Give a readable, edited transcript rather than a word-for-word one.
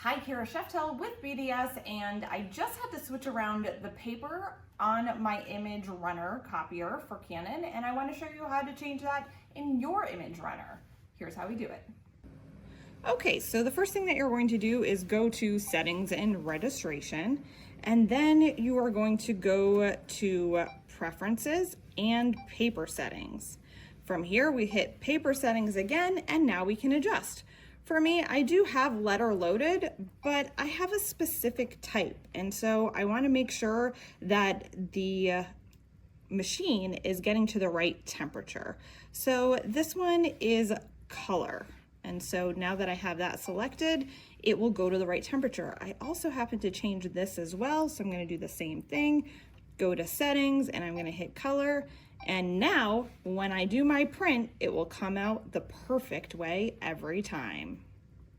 Hi, Kara Sheftel with BDS, and I just had to switch around the paper on my image runner copier for Canon, and I want to show you how to change that in your image runner. Here's how we do it. Okay, so the first thing that you're going to do is go to Settings and Registration, and then you are going to go to Preferences and Paper Settings. From here, we hit Paper Settings again, and now we can adjust. For me, I do have letter loaded, but I have a specific type, and so I want to make sure that the machine is getting to the right temperature. So this one is color, and so now that I have that selected, it will go to the right temperature. I also happen to change this as well, so I'm going to do the same thing. Go to Settings, and I'm going to hit Color. And now, when I do my print, it will come out the perfect way every time.